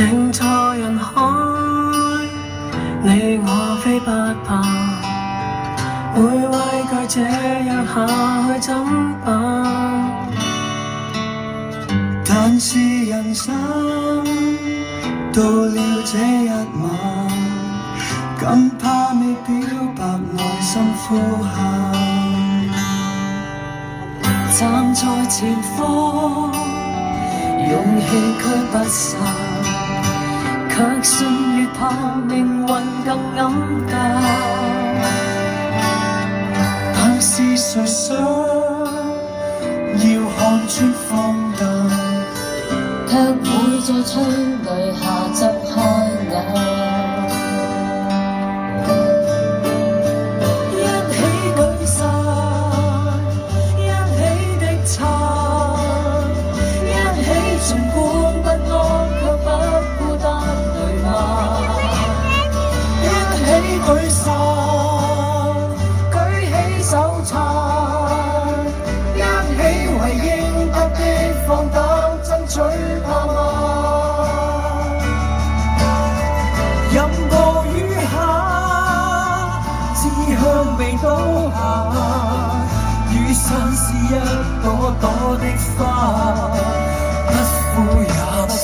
靜在人海，你我非不怕，會畏懼這樣下去怎辦？但是人生到了這一晚，更怕未表白內心呼喊。站在前方，勇氣驅不散，卻信越怕命運更黯淡。但是誰想要看穿荒誕，卻會在催淚下睜開眼。舉手，舉起手撐，一起為應得的放膽爭取盼望。任暴雨下，志向未倒下，雨傘是一朵朵的花，不枯也不散。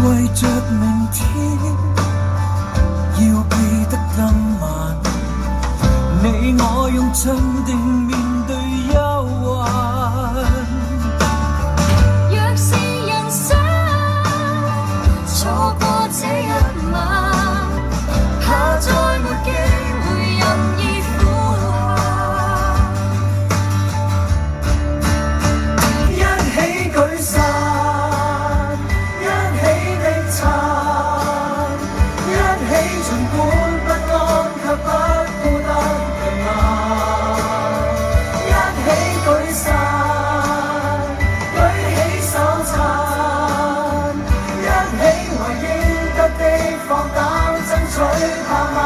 為着明天要記得今晚，你我用鎮定面對憂患。若是人生錯過這一晚，怕再沒機會任意呼喊。一起舉傘，儘管不安卻不孤單對嗎？一起舉傘，舉起手撐，一起為應得的放膽爭取盼望。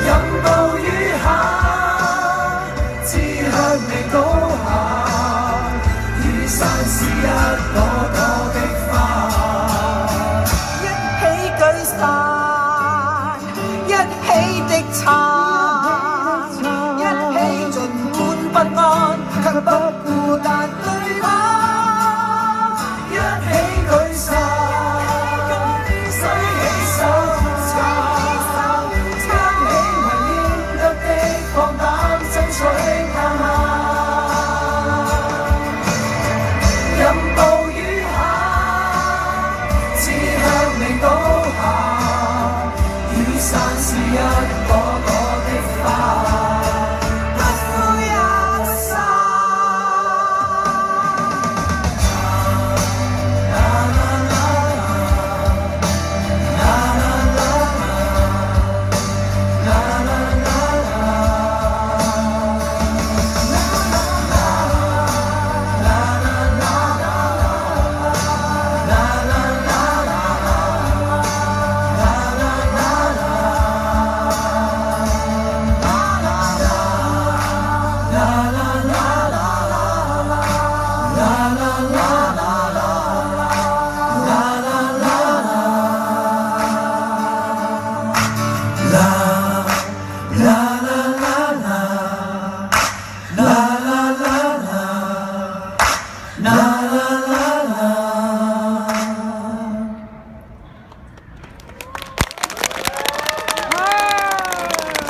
任暴雨下，志向未倒下，雨傘是一朵朵